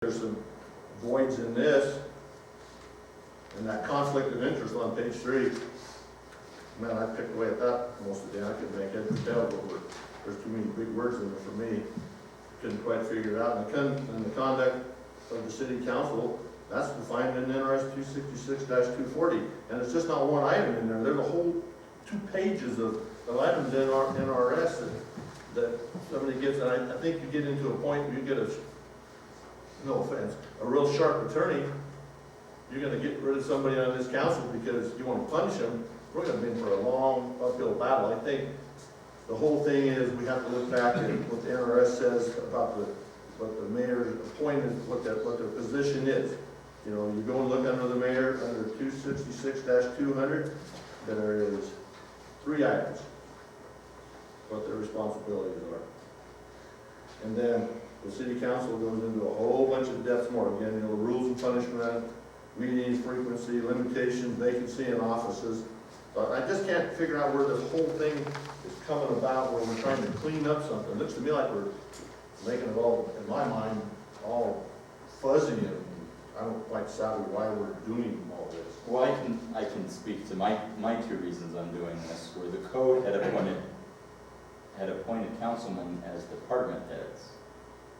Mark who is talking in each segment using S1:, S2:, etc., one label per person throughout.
S1: There's some voids in this, and that conflict of interest on page 3. Man, I picked away at that most of the day. I couldn't make head or tail, but there's too many big words in there for me. Couldn't quite figure it out. And the conduct of the city council, that's defined in NRS 266-240. And it's just not one item in there. There's a whole 2 pages of items in our NRS that somebody gets, and I think you get into a point where you get no offense, a real sharp attorney, you're going to get rid of somebody on this council because you want to punish them. We're going to be in for a long uphill battle. I think the whole thing is we have to look back at what the NRS says about what the mayor's appointed, what their position is. You know, you go and look under the mayor, under 266-200, there is 3 items, what their responsibilities are. And then the city council goes into a whole bunch of depths more. Again, you know, the rules of punishment, meetings, frequency, limitations, vacancy in offices. But I just can't figure out where this whole thing is coming about, where we're trying to clean up something. It looks to me like we're making it all, in my mind, all fuzzy, and I don't quite savvy why we're doing all this.
S2: Well, I can speak to my 2 reasons I'm doing this, where the code had appointed councilmen as department heads.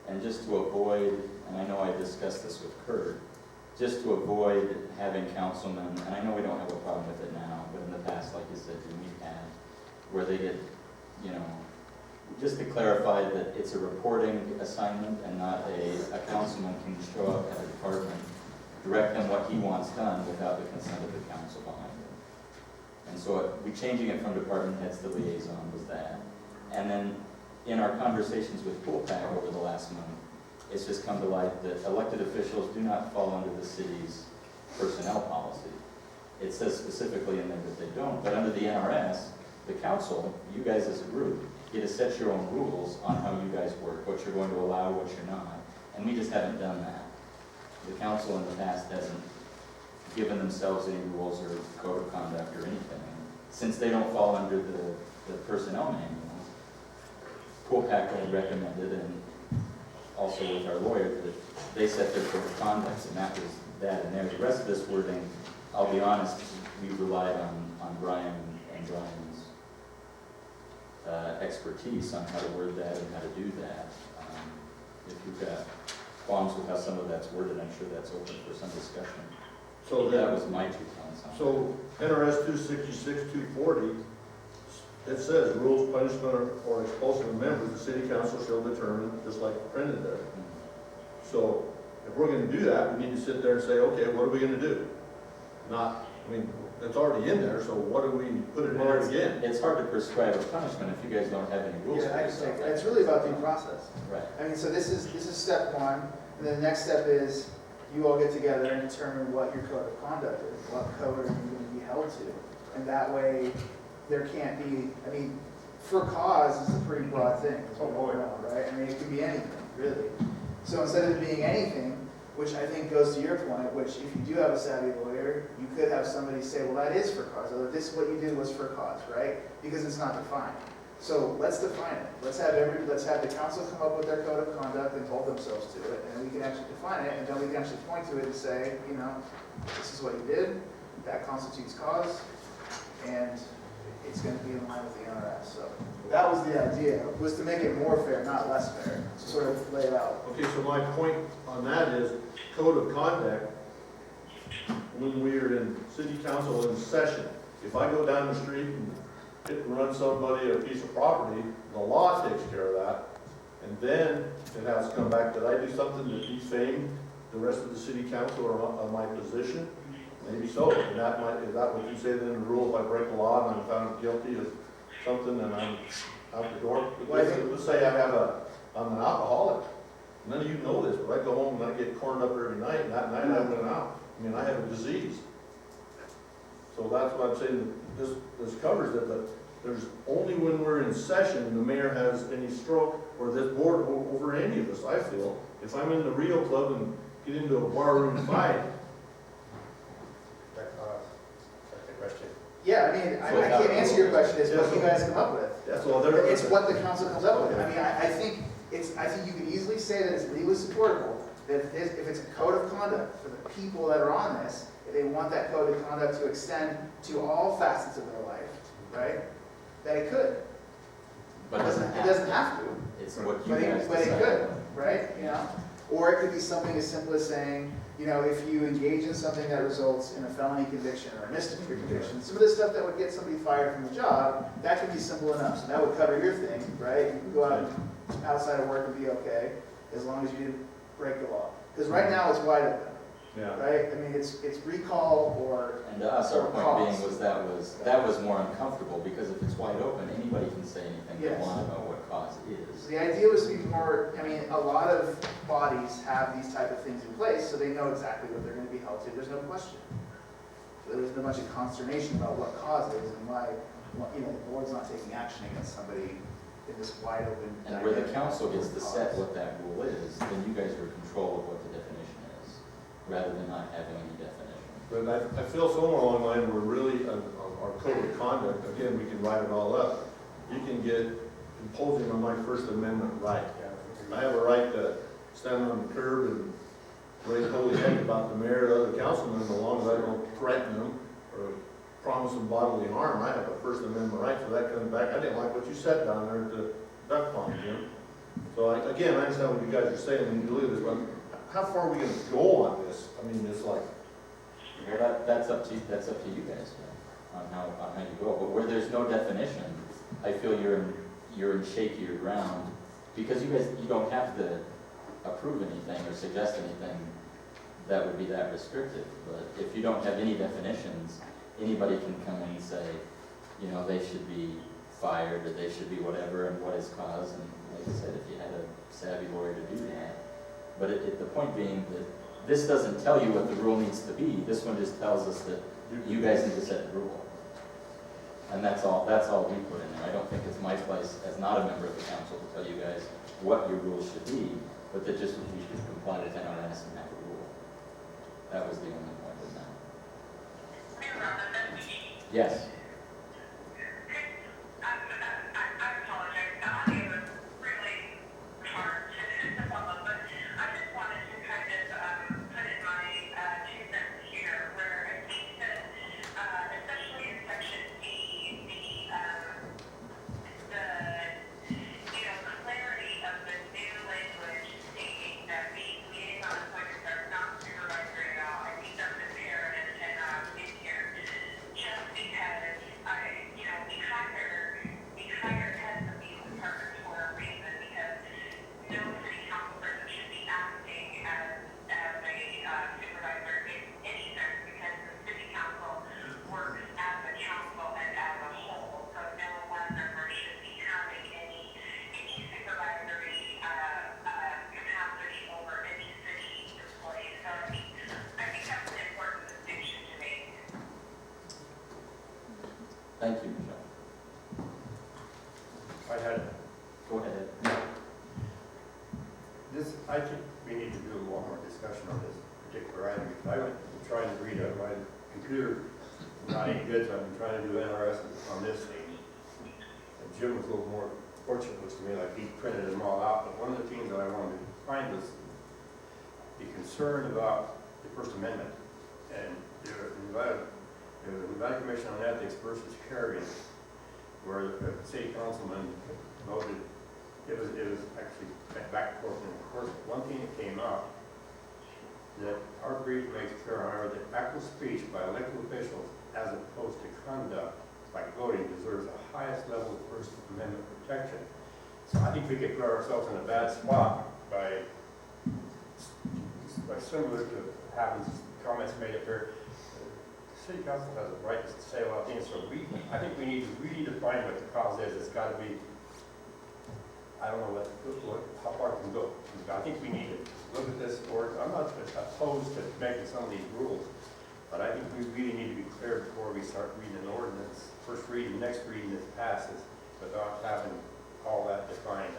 S2: And just to avoid, and I know I discussed this with Kurt, just to avoid having councilmen, and I know we don't have a problem with it now, but in the past, like you said, we've had, where they get, you know, just to clarify that it's a reporting assignment and not a councilman can show up at a department, direct them what he wants done without the consent of the council behind it. And so we changing it from department heads to liaison was that. And then in our conversations with PoolPack over the last month, it's just come to light that elected officials do not fall under the city's personnel policy. It says specifically in there that they don't, but under the NRS, the council, you guys as a group, get to set your own rules on how you guys work, what you're going to allow, what you're not, and we just haven't done that. The council in the past hasn't given themselves any rules or code of conduct or anything. Since they don't fall under the personnel manual, PoolPack had recommended, and also with our lawyer, that they set their code of conduct, and that was that in there. The rest of this wording, I'll be honest, we relied on Brian and Brian's expertise on how to word that and how to do that. If you've got qualms with how some of that's worded, I'm sure that's open for some discussion.
S1: So
S2: that was my 2 points on it.
S1: So NRS 266-240, it says rules, punishment, or expulsion of members, the city council shall determine, just like printed there. So if we're going to do that, we need to sit there and say, okay, what are we going to do? Not, I mean, it's already in there, so what do we put it in there again?
S2: It's hard to prescribe a punishment if you guys don't have any rules.
S3: Yeah, it's really about due process.
S2: Right.
S3: I mean, so this is step 1, and then the next step is you all get together and determine what your code of conduct is, what code are you going to be held to, and that way there can't be. I mean, for cause is a pretty broad thing, as we all know, right? I mean, it could be anything, really. So instead of it being anything, which I think goes to your point, which if you do have a savvy lawyer, you could have somebody say, well, that is for cause, or this what you did was for cause, right? Because it's not defined. So let's define it. Let's have the council come up with their code of conduct and hold themselves to it, and we can actually define it, and then we can actually point to it and say, you know, this is what you did, that constitutes cause, and it's going to be in line with the NRS. So that was the idea, was to make it more fair, not less fair, to sort of lay it out.
S1: Okay, so my point on that is code of conduct, when we are in city council in session, if I go down the street and hit and run somebody a piece of property, the law takes care of that. And then it has to come back, did I do something to defame the rest of the city council or my position? Maybe so. And that might, is that what you say then in the rule, if I break the law and I'm found guilty of something and I'm out the door? Let's say I'm an alcoholic. None of you know this, but I go home and I get corned up every night, and that night I went out. I mean, I have a disease. So that's why I'm saying this covers it, but there's only when we're in session and the mayor has any stroke, or this board over any of us, I feel. If I'm in the Rio Club and get into a barroom fight.
S4: That's the question.
S3: Yeah, I mean, I can't answer your question. It's what you guys come up with.
S1: That's all there
S3: It's what the council comes up with. I mean, I think you could easily say that it's legally supportable if it's a code of conduct for the people that are on this, if they want that code of conduct to extend to all facets of their life, right, then it could.
S2: But
S3: It doesn't have to,
S2: It's what you
S3: but
S2: guys
S3: it
S2: decide.
S3: could, right, you know? Or it could be something as simple as saying, you know, if you engage in something that results in a felony conviction or a misdemeanor conviction, some of the stuff that would get somebody fired from the job, that could be simple enough. So that would cover your thing, right? You can go out outside of work and be okay, as long as you didn't break the law. Because right now it's wide open,
S1: Yeah.
S3: right? I mean, it's recall or,
S2: And to us, our
S3: Or
S2: point being
S3: cause.
S2: that was more uncomfortable, because if it's wide open, anybody can say anything they
S3: Yes.
S2: want about what cause is.
S3: the idea was to be more, I mean, a lot of bodies have these type of things in place, so they know exactly what they're gonna be held to, there's no question. So there's been a bunch of consternation about what cause is and why, you know, the board's not taking action against somebody in this wide open.
S2: And where the
S3: dynamic
S2: council gets to set
S3: cause.
S2: what that rule is, then you guys are in control of what the definition is, rather than not having any definition.
S1: But I feel somewhere along the line, we're really, our code of conduct, again, we can write it all up. You can get imposing on my First Amendment right. I have a right to stand on the curb and raise holy heck about the mayor or other councilmen, as long as I don't threaten them or promise them bodily harm. I have a First Amendment right, so that comes back. I didn't like what you said down there at the duck pond, Jim. So again, I understand what you guys are saying when you look at this, but how far are we gonna go on this? I mean, it's like,
S2: Well, that's up to you guys, on how you go. But where there's no definition, I feel you're in shakier ground, because you don't have to approve anything or suggest anything that would be that restrictive. But if you don't have any definitions, anybody can come in and say, you know, they should be fired, or they should be whatever, and what is cause, and like I said, if you had a savvy lawyer to do that. But the point being that this doesn't tell you what the rule needs to be, this one just tells us that you guys need to set the rule. And that's all we put in there. I don't think it's my place, as not a member of the council, to tell you guys what your rules should be, but that just you should comply with NRS and have a rule. That was the only point with that. Yes. Thank you, Michelle. Go ahead.
S4: I think we need to do a lot more discussion on this particular item. I went trying to read on my computer, not any good, so I've been trying to do NRS on this thing. And Jim was a little more fortunate, looks to me like he printed them all out, but one of the things that I wanted to find was the concern about the First Amendment. And the Nevada Commission on Ethics versus Carrion, where the city councilman voted, it was actually back and forth. And of course, one thing that came up, that our brief makes clear, however, that actual speech by elected officials as opposed to conduct by voting deserves the highest level of First Amendment protection. So I think we could put ourselves in a bad spot by similar to happens, comments made up here. The city council has a right to say a lot of things, so I think we need to really define what the cause is. It's got to be, I don't know how far it can go. I think we need to look at this board. I'm not opposed to making some of these rules, but I think we really need to be clear before we start reading an ordinance. First reading, next reading, it passes without having all that defined.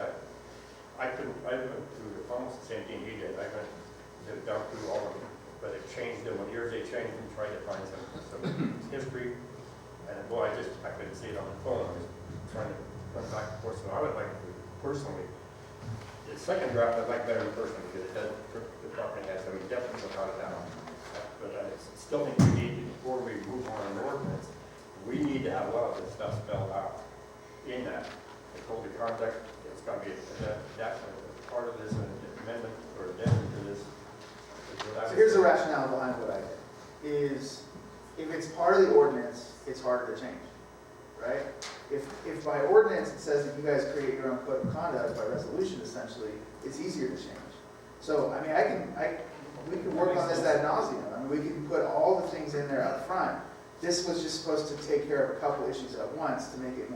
S4: I went through almost the same thing he did. I went down through all of them, but it changed them. What years they changed and tried to find some history. And boy, I couldn't see it on the phone. I was trying to run back and forth. So I would like to personally, the second draft I like better in person, because it does, the department has, so we definitely will cut it down. But I still think we need, before we move on an ordinance, we need to have a lot of this stuff spelled out in that. The code of conduct, it's gotta be, that part of this amendment or addendum to this. Is what I
S3: So
S4: would
S3: here's the
S4: say.
S3: rationale behind what I did, is if it's part of the ordinance, it's harder to change, right? If by ordinance it says that you guys create your own code of conduct by resolution essentially, it's easier to change. So, I mean, we can work on this ad nauseum. I mean, we can put all the things in there up front. This was just supposed to take care of a couple issues at once to make it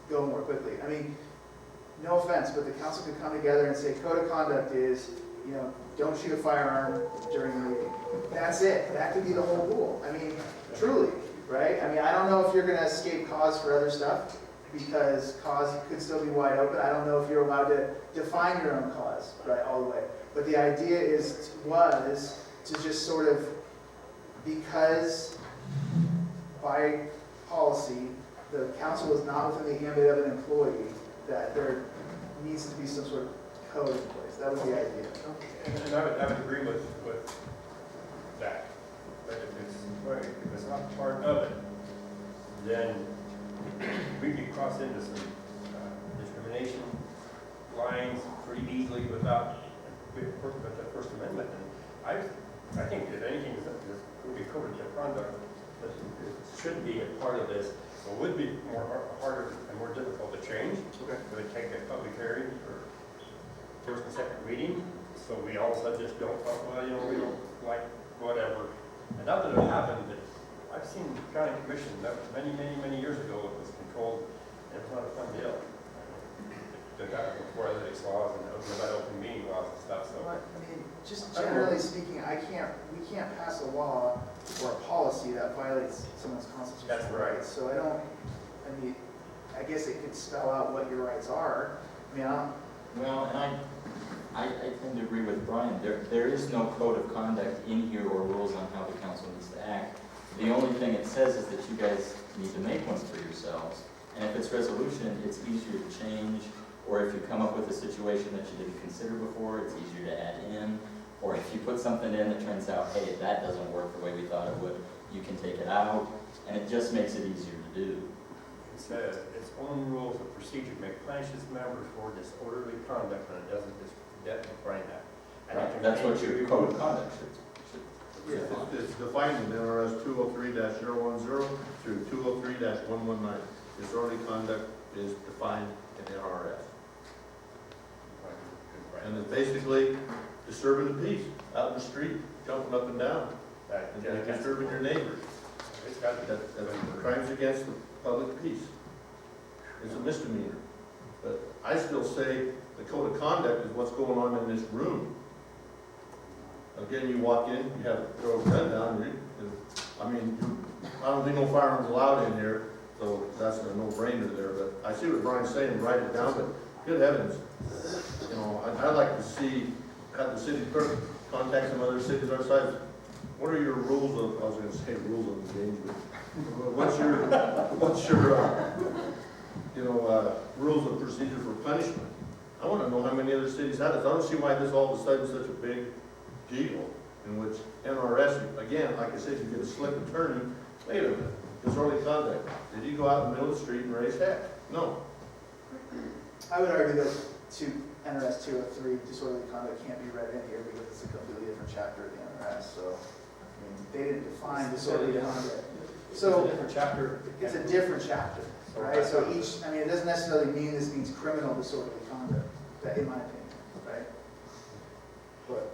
S3: go more quickly. I mean, no offense, but the council could come together and say, code of conduct is, you know, don't shoot a firearm during the meeting. That's it. That could be the whole rule. I mean, truly, right? I mean, I don't know if you're gonna escape cause for other stuff, because cause could still be wide open. I don't know if you're allowed to define your own cause, right, all the way. But the idea was to just sort of, because by policy, the council is not within the ambit of an employee, that there needs to be some sort of code in place. That was the idea.
S4: And I would agree with that. But if it's not part of it, then we could cross into some discrimination lines pretty easily without, with the First Amendment. And I think that anything that would be coded of conduct that should be a part of this, it would be harder and more difficult to change.
S3: Okay.
S4: It would take a public hearing for first and second reading, so we all of a sudden just don't, well, you know, we don't like whatever. And not that it happened, but I've seen the county commission, that was many years ago, it was controlled, and it was not a fun deal. They got before ethics laws and open meeting laws and stuff, so.
S3: But, I mean, just generally speaking, we can't pass a law or a policy that violates someone's constitutional
S4: That's right.
S3: rights. So I guess it could spell out what your rights are. I mean, I don't,
S2: Well, and I tend to agree with Brian. There is no code of conduct in here or rules on how the council needs to act. The only thing it says is that you guys need to make ones for yourselves. And if it's resolution, it's easier to change. Or if you come up with a situation that you didn't consider before, it's easier to add in. Or if you put something in that turns out, hey, that doesn't work the way we thought it would, you can take it out. And it just makes it easier to do.
S4: It says, its own rules of procedure may punish its members for disorderly conduct, and it doesn't define that. And it can
S2: That's what
S4: change
S2: your code of conduct should
S1: It's defined in NRS 203-010 through 203-119. Disorderly conduct is defined in NRS. And it's basically disturbing the peace out in the street, jumping up and down, and disturbing your neighbors.
S4: It's got to be.
S1: That's crimes against the public peace. It's a misdemeanor. But I still say the code of conduct is what's going on in this room. Again, you walk in, you have to throw a gun down, I don't think no firearms allowed in here, so that's a no-brainer there, but I see what Brian's saying, write it down, but good heavens. You know, I'd like to see, have the city clerk contact some other cities our size. What are your rules of, I was gonna say rules of engagement. What's your rules of procedure for punishment? I wanna know how many other cities have this. I don't see why this all of a sudden is such a big deal, in which NRS, again, like I said, you get a slip and turn, wait a minute, disorderly conduct. Did you go out in the middle of the street and raise heck? No.
S3: I would argue that NRS 203, disorderly conduct can't be read in here because it's a completely different chapter of the NRS, so, I mean, they didn't define disorderly conduct. So,
S4: It's a different chapter.
S3: it's a different chapter, right? So it doesn't necessarily mean this means criminal disorderly conduct, that, in my opinion, right? But,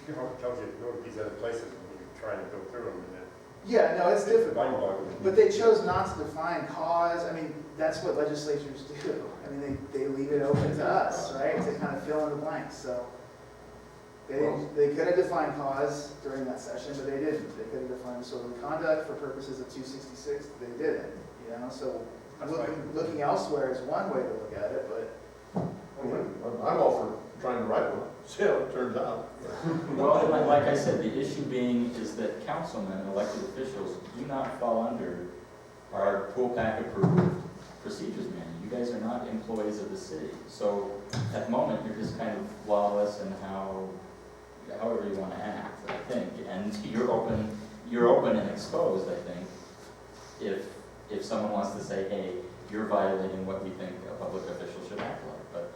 S4: You know, it tells you to go to these other places when you're trying to go through them, and then
S3: yeah, no, it's difficult.
S4: mind-boggling.
S3: But they chose not to define cause. I mean, that's what legislatures do. I mean, they leave it open to us, right, to kind of fill in the blanks. So they could have defined cause during that session, but they didn't. They could have defined disorderly conduct for purposes of 266. They didn't, you know. So looking elsewhere is one way to look at it, but
S1: I'm all for trying to write one, see how it turns out.
S2: Well, like I said, the issue being is that councilmen, elected officials, do not fall under our pool pack approved procedures manual. You guys are not employees of the city. So at the moment, you're just kind of lawless in however you want to act, I think. And you're open and exposed, I think, if someone wants to say, hey, you're violating what we think a public official should act like. But,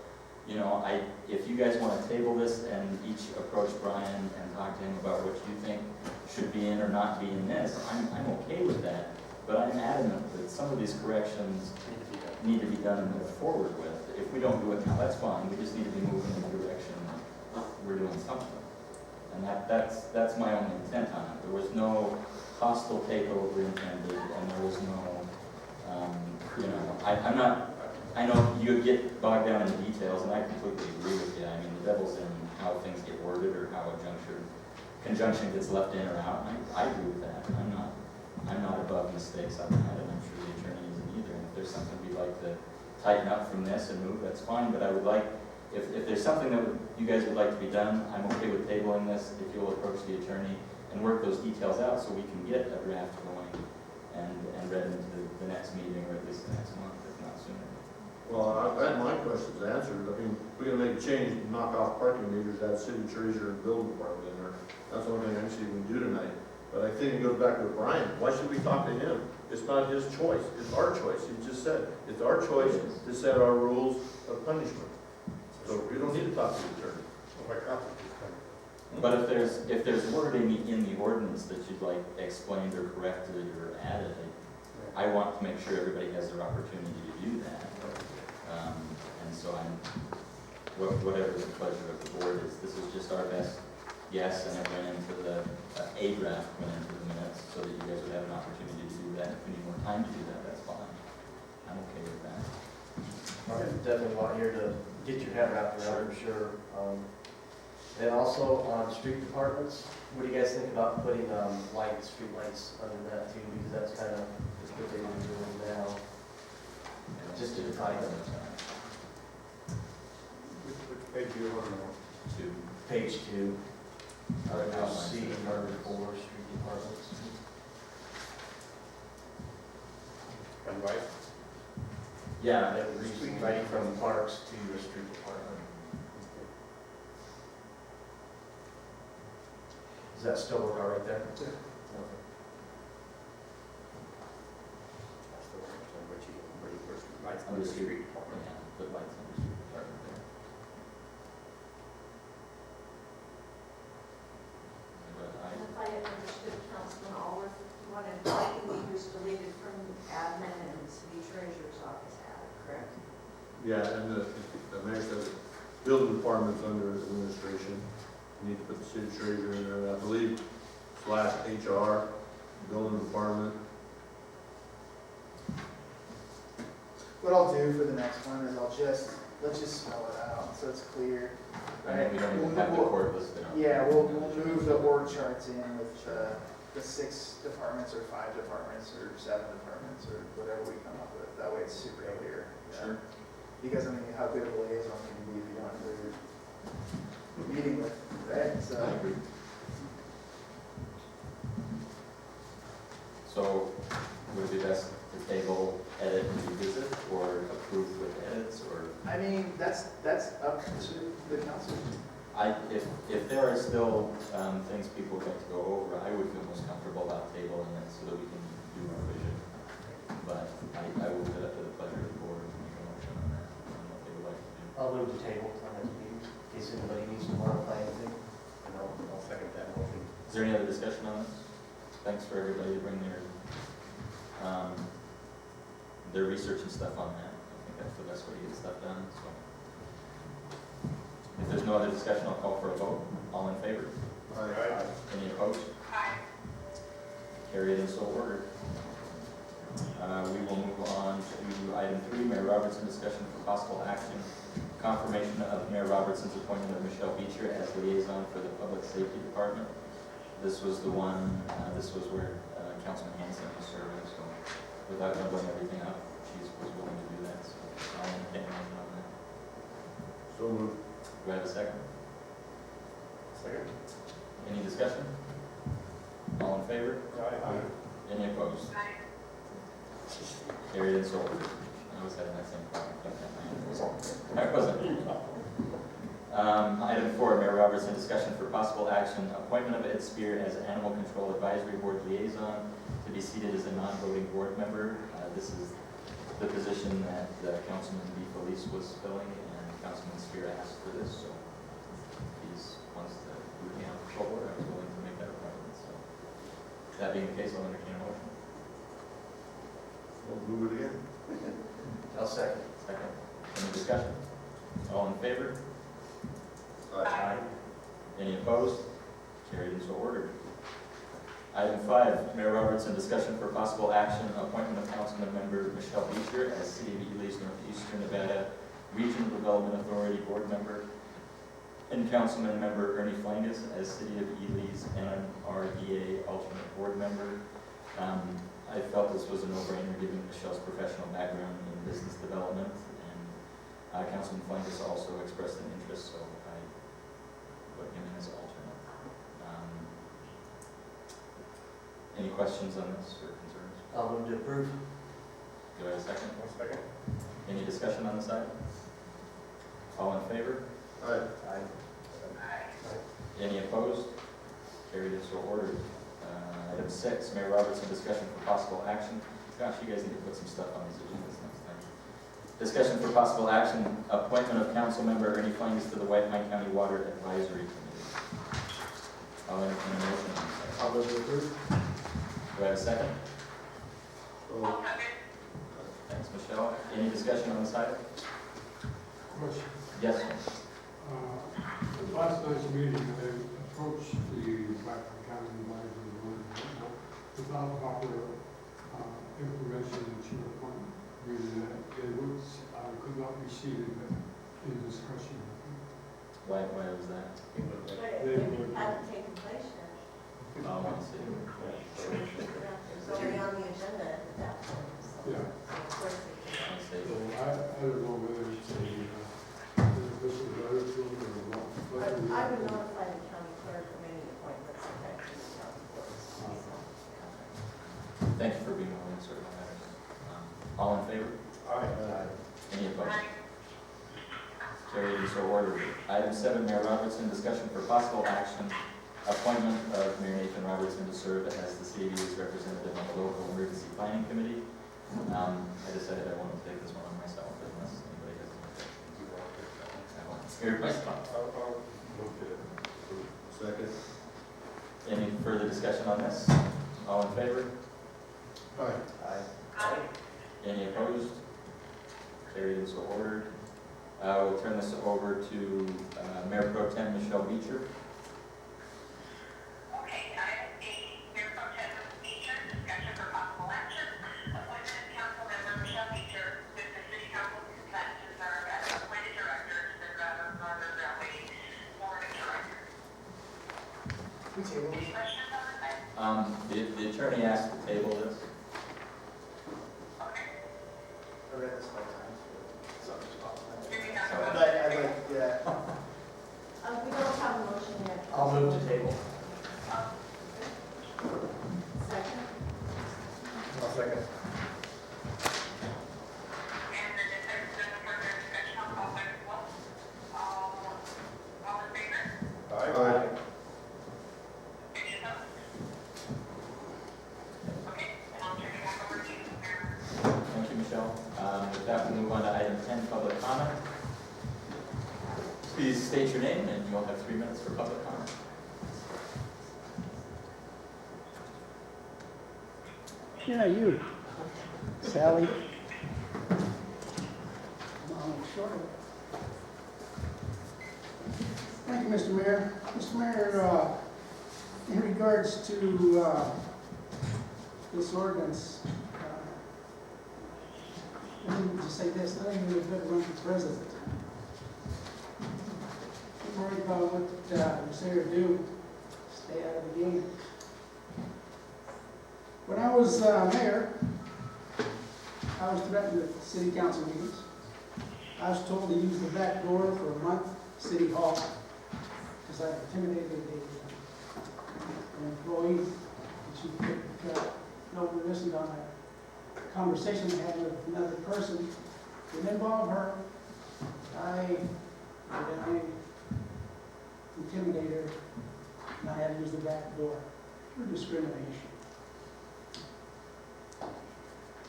S2: you know, if you guys want to table this and each approach Brian and talk to him about what you think should be in or not be in this, I'm okay with that. But I'm adamant that some of these corrections need to be done and moved forward with. If we don't do it now, that's fine. We just need to be moving in the direction we're doing something. And that's my only intent on it. There was no hostile takeover intended, and there was no, you know, I know you get bogged down in the details, and I completely agree with you. I mean, the devil's in how things get worded or how a conjunction gets left in or out. And I agree with that. I'm not above mistakes on that, and I'm sure the attorney isn't either. And if there's something we'd like to tighten up from this and move, that's fine. But I would like, if there's something that you guys would like to be done, I'm okay with tabling this. If you'll approach the attorney and work those details out so we can get a draft going and read into the next meeting, or at least the next month, if not sooner.
S1: Well, I've had my questions answered. I mean, we're gonna make a change, knock off parking meters, add city treasurer and building department in there. That's the only thing I see we can do tonight. But I think it goes back to Brian. Why should we talk to him? It's not his choice. It's our choice. He just said, it's our choice to set our rules of punishment. So we don't need to talk to the attorney.
S2: But if there's wording in the ordinance that you'd like explained or corrected or added, I want to make sure everybody has their opportunity to do that. And so whatever the pleasure of the board is, this is just our best guess, and it went into a draft went into the minutes so that you guys would have an opportunity to do that. If we need more time to do that, that's fine. I'm okay with that.
S5: I definitely want you to get your head wrapped around, I'm sure. And also on street departments, what do you guys think about putting lights, street lights under that too? Because that's kind of what they're doing now, just to define them.
S4: Which page do you want to know?
S2: To
S5: Page 2, Article C, Article 4, street departments.
S4: And right?
S5: Yeah, that would be right from parks to the street department. Does that still work all right there?
S4: That's the one, so where you first lights on the street.
S2: yeah, put lights on the street department there. But
S6: And if I understood Councilman Allworth, you wanted parking meters deleted from admin and city treasurer's office added, correct?
S1: Yeah, and the mayor says building department's under administration. You need to put the city treasurer in there, I believe, / HR, building department.
S3: What I'll do for the next one is let's just spell it out so it's clear.
S2: I mean, we don't even have the court listed on.
S3: Yeah, we'll move the org charts in with the 6 departments or 5 departments or 7 departments or whatever we come up with. That way it's super clear. Yeah.
S2: Sure.
S3: Because I mean, how good of a liaison can you be if you don't know who you're meeting with, right? So,
S2: I agree. So, would it be best to table, edit, and revisit, or approve with edits, or?
S3: I mean, that's up to the council.
S2: If there are still things people would like to go over, I would feel most comfortable about tabling it so that we can do a revision. But I will leave it up to the pleasure of the board to make a motion on that, on what they would like to do.
S5: I'll move the table on that meeting, in case anybody needs to modify anything.
S4: And I'll second that motion.
S2: Is there any other discussion on this? Thanks for everybody to bring their research and stuff on that. I think that's the best way to get stuff done, so. If there's no other discussion, I'll call for a vote. All in favor?
S4: Aye.
S2: Any opposed? Carried and so ordered. We will move on to item 3, Mayor Robertson, discussion for possible action. Confirmation of Mayor Robertson's appointment of Michelle Beecher as liaison for the Public Safety Department. This was the one, this was where Councilman Hanson was serving, so without doubling everything up, she was willing to do that, so I'll entertain a motion on that.
S1: So moved.
S2: Do I have a second?
S4: Second.
S2: Any discussion? All in favor?
S4: Aye.
S2: Any opposed? Carried and so ordered. I was having that same problem. I wasn't. Item 4, Mayor Robertson, discussion for possible action, appointment of Ed Spear as Animal Control Advisory Board Liaison to be seated as a non-voting board member. This is the position that Councilman DeFelice was filling, and Councilman Spear asked for this, so he's wants to move the animal control board. I was willing to make that appointment, so that being the case, I'll entertain a motion.
S1: We'll move it again.
S5: I'll second.
S2: Second. Any discussion? All in favor? Aye. Any opposed? Carried and so ordered. Item 5, Mayor Robertson, discussion for possible action, appointment of Councilman Member Michelle Beecher as City of Ely's Northeastern Nevada Regional Development Authority Board Member, and Councilman Member Ernie Flangus as City of Ely's NRDA Alternate Board Member. I felt this was a no-brainer given Michelle's professional background in business development, and Councilman Flangus also expressed an interest, so I put him in as alternate. Any questions on this or concerns?
S5: I'll move to approve.
S2: Do I have a second?
S4: One second.
S2: Any discussion on this item? All in favor?
S1: Aye.
S2: Any opposed? Carried and so ordered. Item 6, Mayor Robertson, discussion for possible action. Gosh, you guys need to put some stuff on these agendas next time. Discussion for possible action, appointment of council member Ernie Flangus to the White Pine County Water Advisory Committee. I'll entertain a motion.
S5: I'll move to approve.
S2: Do I have a second?
S1: So,
S2: Thanks, Michelle. Any discussion on this item?
S7: Question.
S2: Yes, sir.
S7: At last night's meeting, I approached the Blackburn County Advisory Board without proper information that you were pointing, reading that it was, I could not receive it in discussion.
S2: Why was that?
S6: But it hadn't taken place yet.
S2: Oh, I see.
S6: It was already on the agenda at that point, so.
S7: Yeah.
S6: Of course it
S2: I see.
S7: So I don't know whether it's a, this is better to them or not.
S6: But I would notify the county clerk of any appointments affecting the county boards. So,
S2: Thank you for being willing to serve on that. All in favor?
S4: Aye.
S2: Any opposed? Carried and so ordered. Item 7, Mayor Robertson, discussion for possible action, appointment of Mayor Nathan Robertson to serve as the CAB's representative on the local emergency planning committee. I decided I want to take this one on myself unless anybody has any questions. I want to hear my thoughts.
S4: Move to approve.
S1: second.
S2: Any further discussion on this? All in favor?
S1: Aye.
S2: Any opposed? Carried and so ordered. We'll turn this over to Mayor Pro Tem Michelle Beecher.
S8: Okay, item 8, Mayor Pro Tem Beecher, discussion for possible action, appointment of council member Michelle Beecher with the city council consent to serve as appointed director to the Northern Railway Board of Directors.
S3: We table
S8: Any
S3: this.
S8: questions on this item?
S2: The attorney asked to table this.
S8: Okay.
S3: I read this 5 times. So I'm just popping
S8: Do
S3: that.
S8: we have
S2: Sorry.
S8: a
S3: But I'd like, yeah,
S6: we don't have a motion yet.
S5: I'll move to table.
S6: Second?
S4: One second.
S8: And then if there's no further discussion, I'll call for the vote. All in favor?
S1: Aye.
S8: Any opposed? Okay, and I'll turn it back over to you, Mayor.
S2: Thank you, Michelle. With that, we'll move on to item 10, public comment. Please state your name and you'll have 3 minutes for public comment.
S9: Yeah, you, Sally. Thank you, Mr. Mayor. Mr. Mayor, in regards to this ordinance, let me just say this, I think we have better run for president. I'm worried about what you say or do, stay out of the game. When I was mayor, I was threatened at city council meetings. I was told to use the back door for a month, City Hall, because I intimidated an employee. And she took no one listened on a conversation I had with another person Didn't involve her. I intimidated her, and I had to use the back door for discrimination.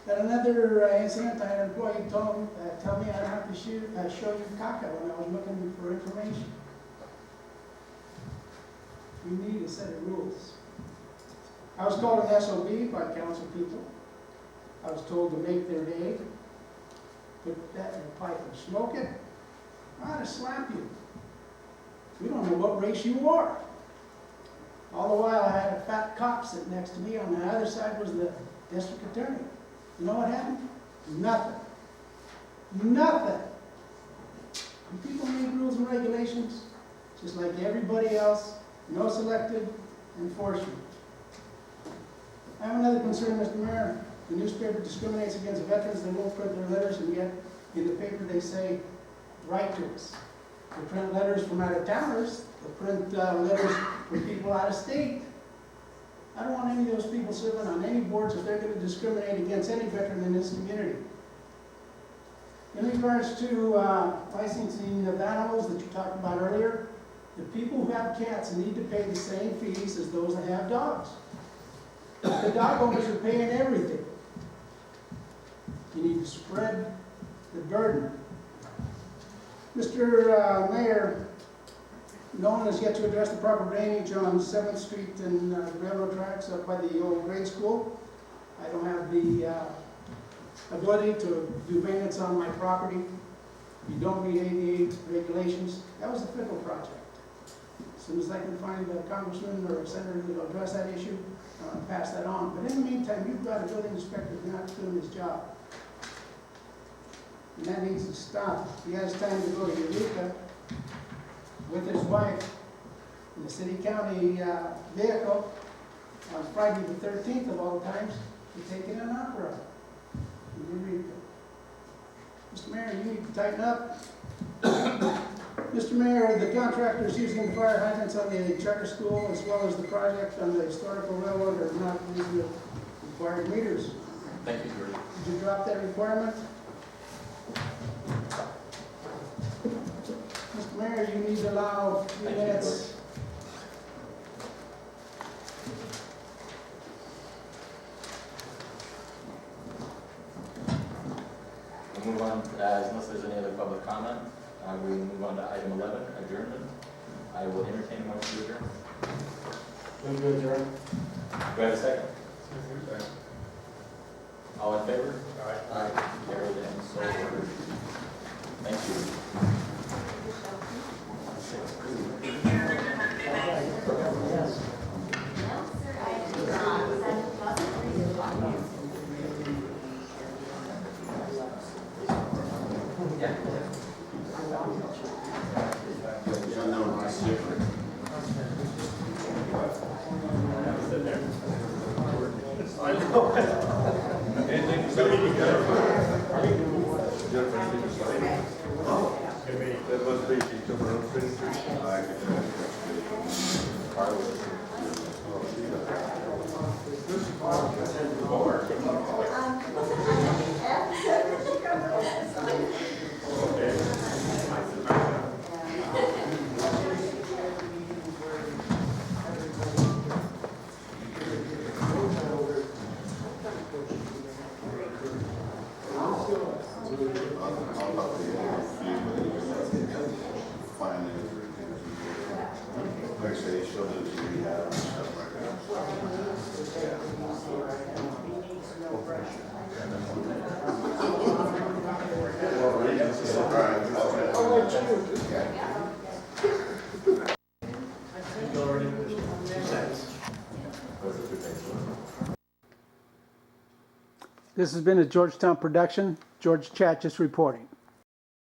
S9: At another incident, I had an employee tell me I don't have to show you caca when I was looking for information. We need a set of rules. I was called an SOB by council people. I was told to make their day, put that in a pipe and smoke it. I ought to slap you. We don't know what race you are. All the while, I had a fat cop sitting next to me. On the other side was the district attorney. You know what happened? Nothing. Nothing. And people make rules and regulations, just like everybody else. No selective enforcement. I have another concern, Mr. Mayor. The newspaper discriminates against veterans. They won't print their letters, and yet in the paper they say, write to us. They print letters from out of towners. They print letters from people out of state. I don't want any of those people serving on any boards if they're going to discriminate against any veteran in this community. In regards to licensing of animals that you talked about earlier, the people who have cats need to pay the same fees as those that have dogs. The dog owners are paying everything. You need to spread the burden. Mr. Mayor, no one has yet to address the proper drainage on 7th Street and railroad tracks up by the old grade school. I don't have the ability to do maintenance on my property. You don't meet ADA regulations. That was a fickle project. As soon as I can find a congressman or a senator who will address that issue, I'll pass that on. But in the meantime, you've got a building inspector who's not doing his job. And that needs to stop. He has time to go to Eureka with his wife in the city-county vehicle on Friday the 13th of all times to take in an opera in Eureka. Mr. Mayor, you need to tighten up. Mr. Mayor, the contractors using the fire hydrants on the charter school as well as the project on the historical railroad are not using the required meters.
S2: Thank you, George.
S9: Did you drop that requirement? Mr. Mayor, you need to allow 3
S2: Thank you,
S9: minutes.
S2: We'll move on, unless there's any other public comment, we move on to item 11, adjournment. I will entertain a motion to adjourn.
S5: Move to adjourn.
S2: Do I have a second? All in favor? Aye. Carried and so ordered. Thank you.
S5: Yes.
S1: That must be, she's coming on City Street. Like I say, she'll do the rehab and stuff like
S9: This has been a Georgetown production. George Chatchis reporting.